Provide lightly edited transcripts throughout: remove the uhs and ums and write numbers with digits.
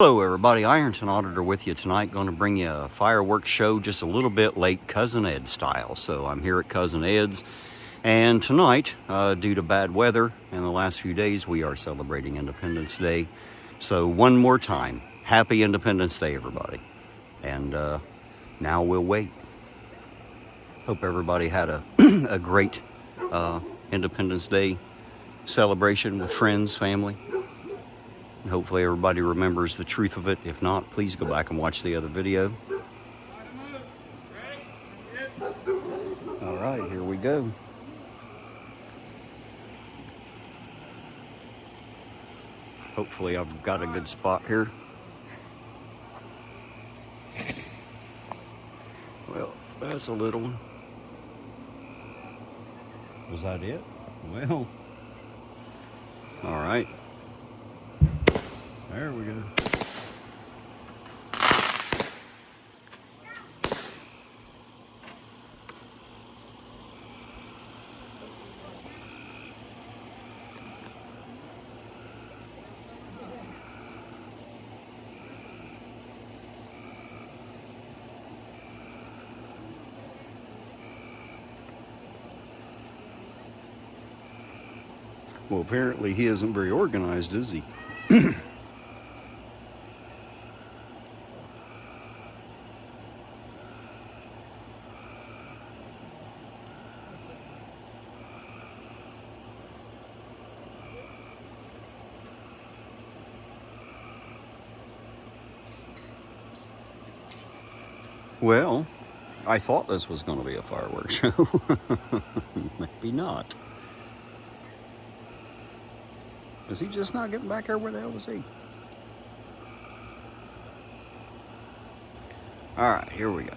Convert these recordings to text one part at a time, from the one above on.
Hello everybody, Irontonauditor with you tonight. Going to bring you a fireworks show just a little bit late Cousin Ed style. So I'm here at Cousin Ed's, and tonight, due to bad weather in the last few days, we are celebrating Independence Day. So one more time, happy Independence Day everybody. And now we'll wait. Hope everybody had a great Independence Day celebration with friends, family. Hopefully everybody remembers the truth of it. If not, please go back and watch the other video. All right, here we go. Hopefully I've got a good spot here. Well, that's a little one. Was that it? Well, all right. There we go. Well, apparently he isn't very organized, is he? Well, I thought this was going to be a fireworks show. Maybe not. Is he just not getting back there? Where the hell was he? All right, here we go.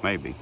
Maybe.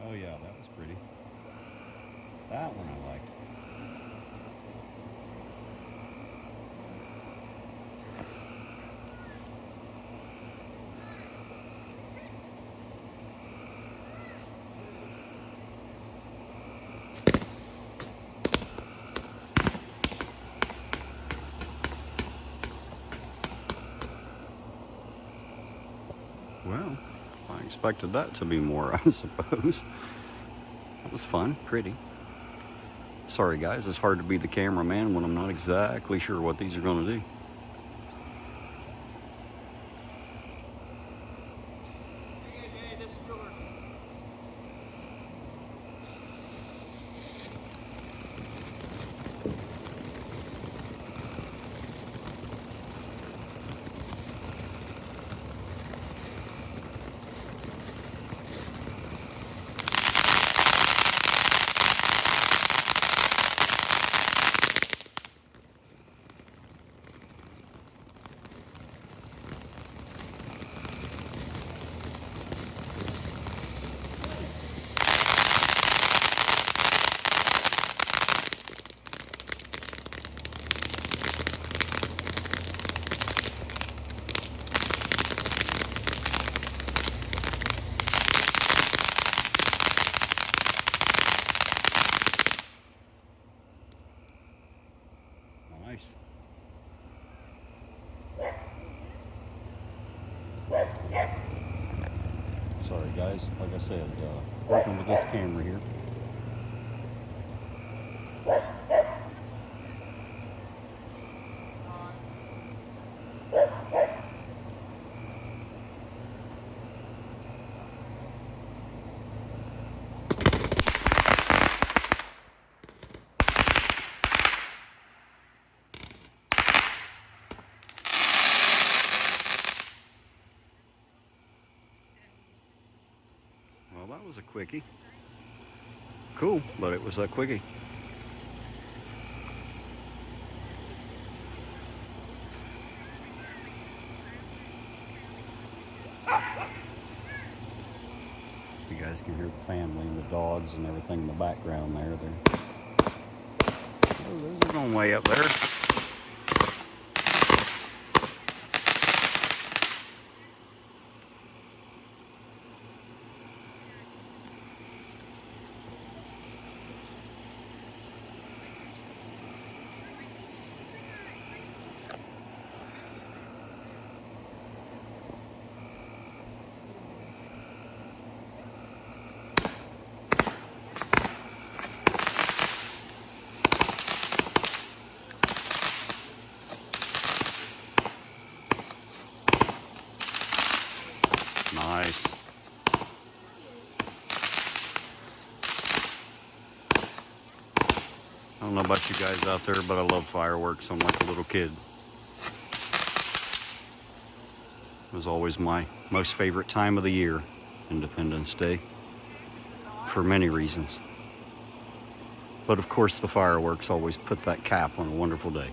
Oh yeah, that was pretty. That one I liked. Well, I expected that to be more, I suppose. That was fun, pretty. Sorry guys, it's hard to be the cameraman when I'm not exactly sure what these are going to do. guys. Like I said, working with this camera here. Well, that was a quickie. Cool, but it was a quickie. You guys can hear the family and the dogs and everything in the background there. Oh, those are going way up there. Nice. I don't know about you guys out there, but I love fireworks. I'm like a little kid. It was always my most favorite time of the year, Independence Day, for many reasons. But of course, the fireworks always put that cap on a wonderful day.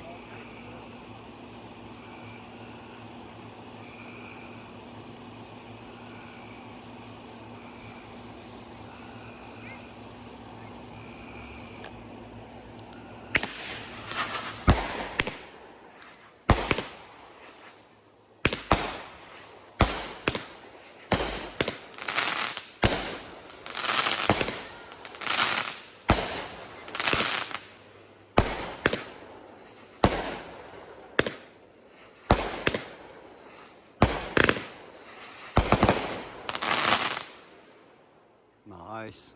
Nice.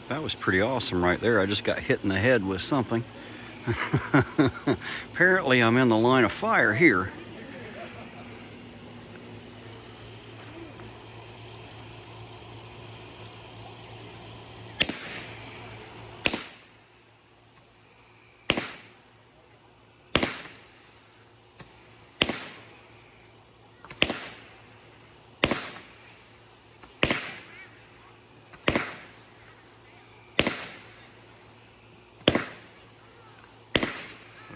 That was pretty awesome right there. I just got hit in the head with something. Apparently I'm in the line of fire here.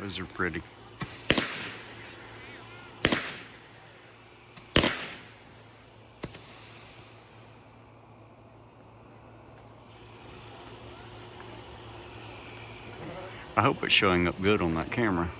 Those are pretty. I hope it's showing up good on that camera.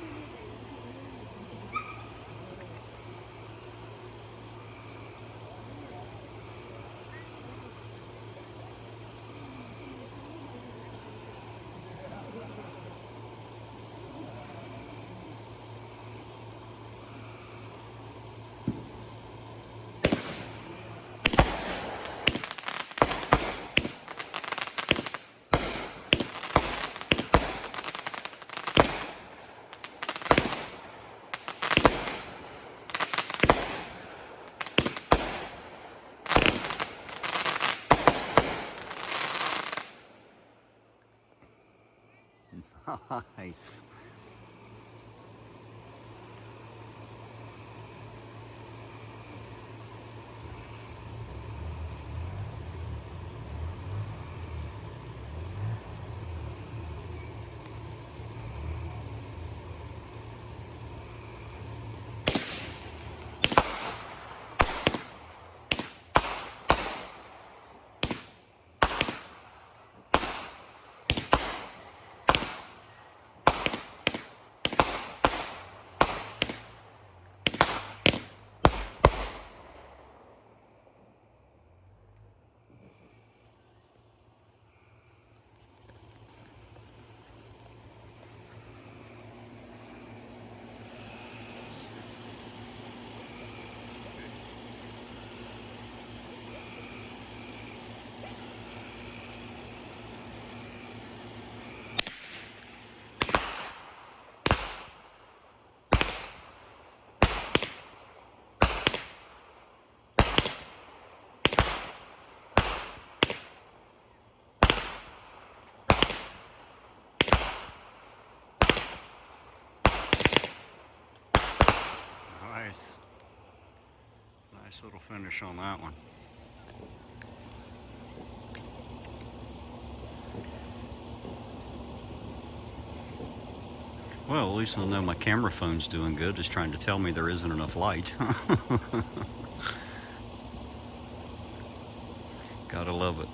Nice. Nice. Nice little finish on that one. Well, at least I know my camera phone's doing good. It's trying to tell me there isn't enough light. Gotta love it.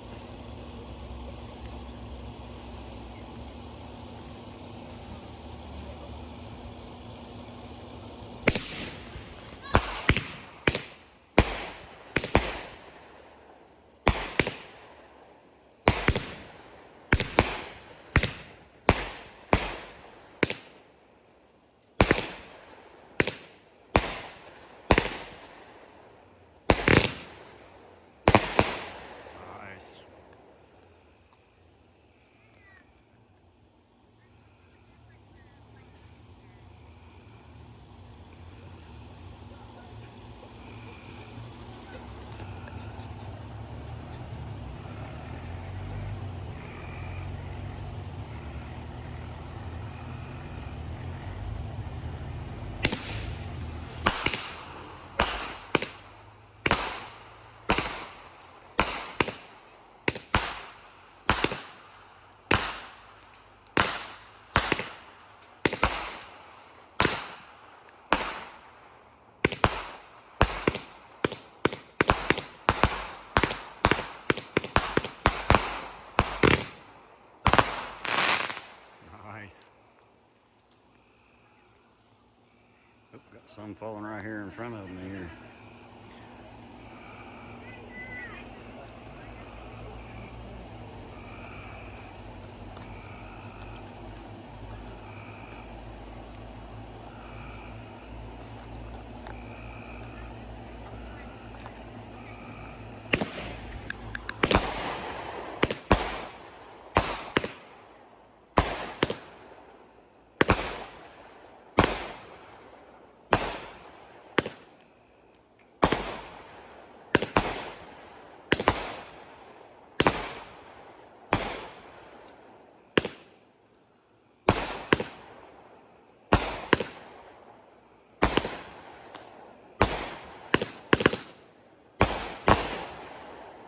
Nice. Nice. Oh, got some falling right here in front of me here.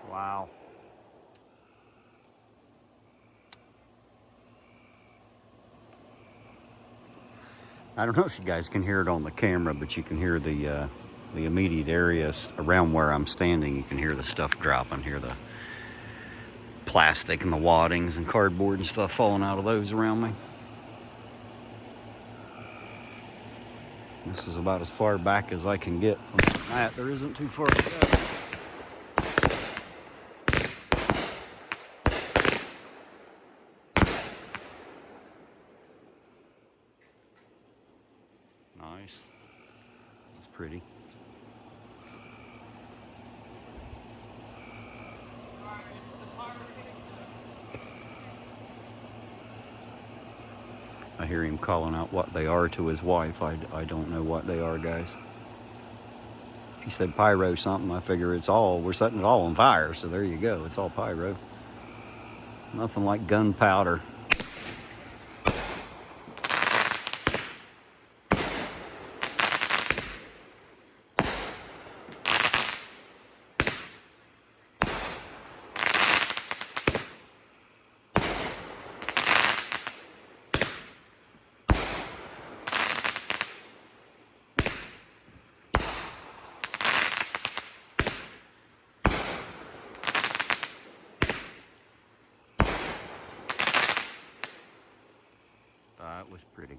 Wow. I don't know if you guys can hear it on the camera, but you can hear the immediate areas around where I'm standing. You can hear the stuff dropping, hear the plastic and the waddings and cardboard and stuff falling out of those around me. This is about as far back as I can get from that. There isn't too far to go. Nice. That's pretty. I hear him calling out what they are to his wife. I don't know what they are, guys. He said pyro something. I figure we're setting it all on fire. So there you go. It's all pyro. Nothing like gunpowder. That was pretty.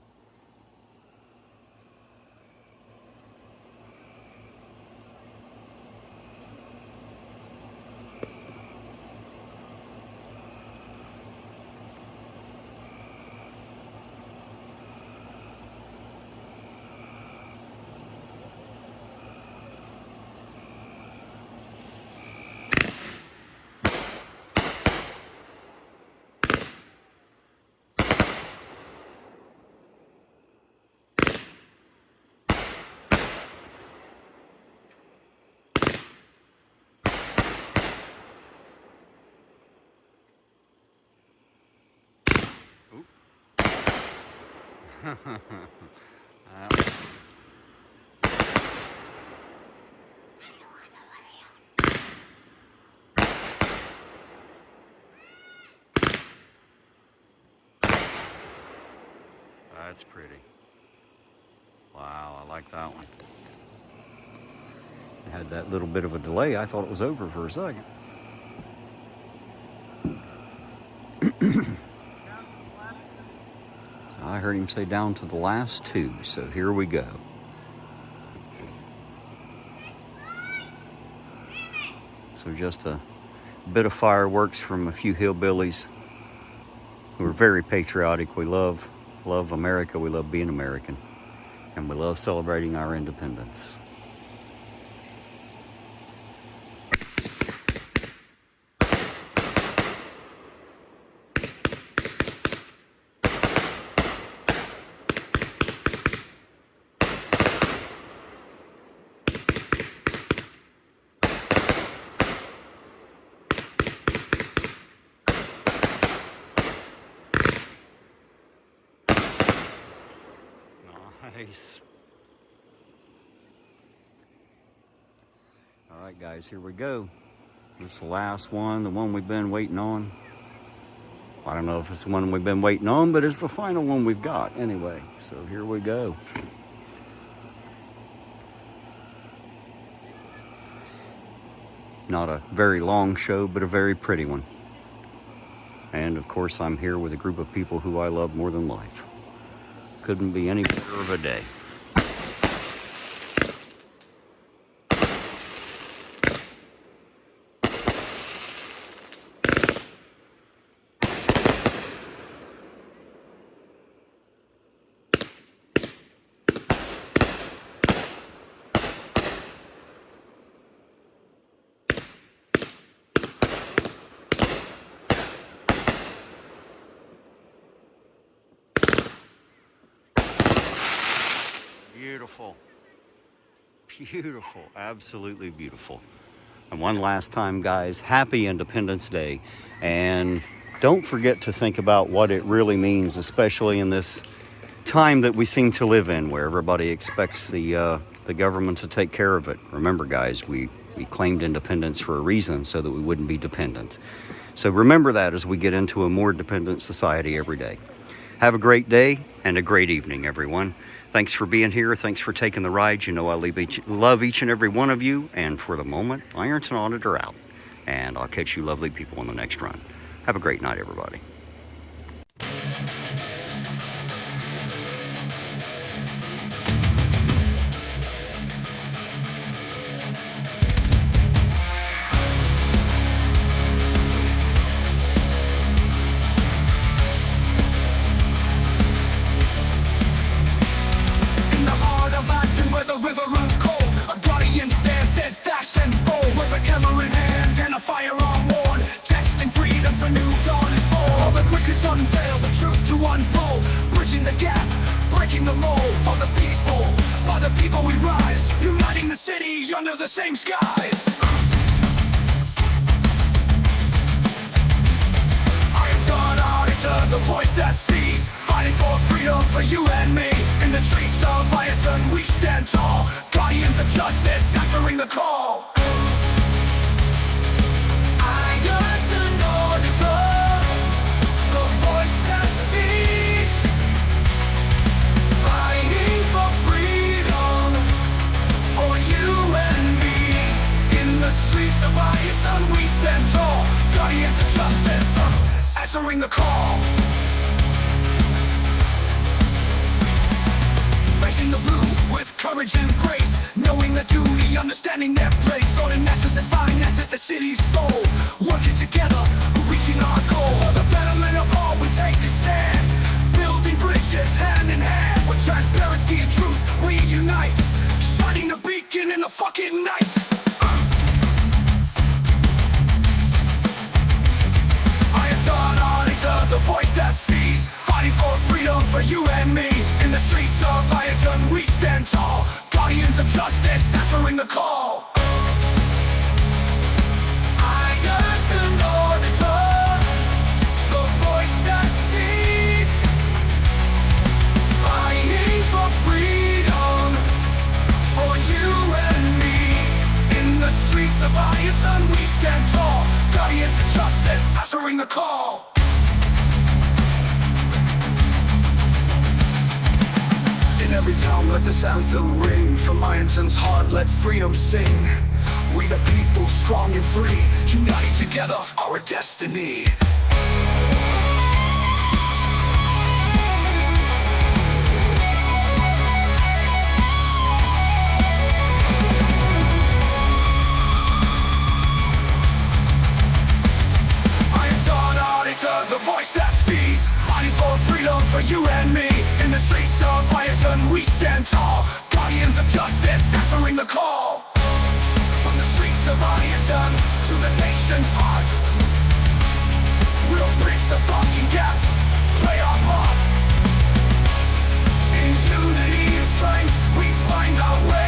that's pretty. Wow, I like that one. It had that little bit of a delay. I thought it was over for a second. I heard him say down to the last two, so here we go. So just a bit of fireworks from a few hillbillies who are very patriotic. We love America. We love being American. And we love celebrating our independence. Nice. All right, guys, here we go. It's the last one, the one we've been waiting on. I don't know if it's the one we've been waiting on, but it's the final one we've got anyway. So here we go. Not a very long show, but a very pretty one. And of course, I'm here with a group of people who I love more than life. Couldn't be any better of a day. Beautiful. Beautiful. Absolutely beautiful. And one last time, guys, happy Independence Day. And don't forget to think about what it really means, especially in this time that we seem to live in, where everybody expects the government to take care of it. Remember, guys, we claimed independence for a reason, so that we wouldn't be dependent. So remember that as we get into a more dependent society every day. Have a great day and a great evening, everyone. Thanks for being here. Thanks for taking the ride. You know I love each and every one of you. And for the moment, Ironton Auditor out. And I'll catch you lovely people on the next run. Have a great night, everybody. Unveil the truth to unfold, bridging the gap, breaking the mold. For the people, by the people we rise, uniting the city under the same skies. Ironton Auditor, the voice that sees, fighting for freedom for you and me. In the streets of Ironton we stand tall, guardians of justice, answering the call. Ironton Auditor, the voice that sees, fighting for freedom for you and me. In the streets of Ironton we stand tall, guardians of justice, answering the call. Facing the blue with courage and grace, knowing their duty, understanding their place. Ordinances and finances, the city's soul, working together, reaching our goal. For the betterment of all, we take a stand, building bridges hand in hand. With transparency and truth, we unite, shining the beacon in the fucking night. Ironton Auditor, the voice that sees, fighting for freedom for you and me. In the streets of Ironton we stand tall, guardians of justice, answering the call. Ironton Auditor, the voice that sees, fighting for freedom for you and me. In the streets of Ironton we stand tall, guardians of justice, answering the call. every town let this anthem ring. From Ironton's heart let freedom sing. We the people, strong and free, united together, our destiny. Irontonauditor, the voice that sees, fighting for freedom for you and me. In the streets of Ironton we stand tall, guardians of justice answering the call. From the streets of Ironton to the nation's heart, we'll bridge the fucking gaps, play our part. In unity and strength we find our way.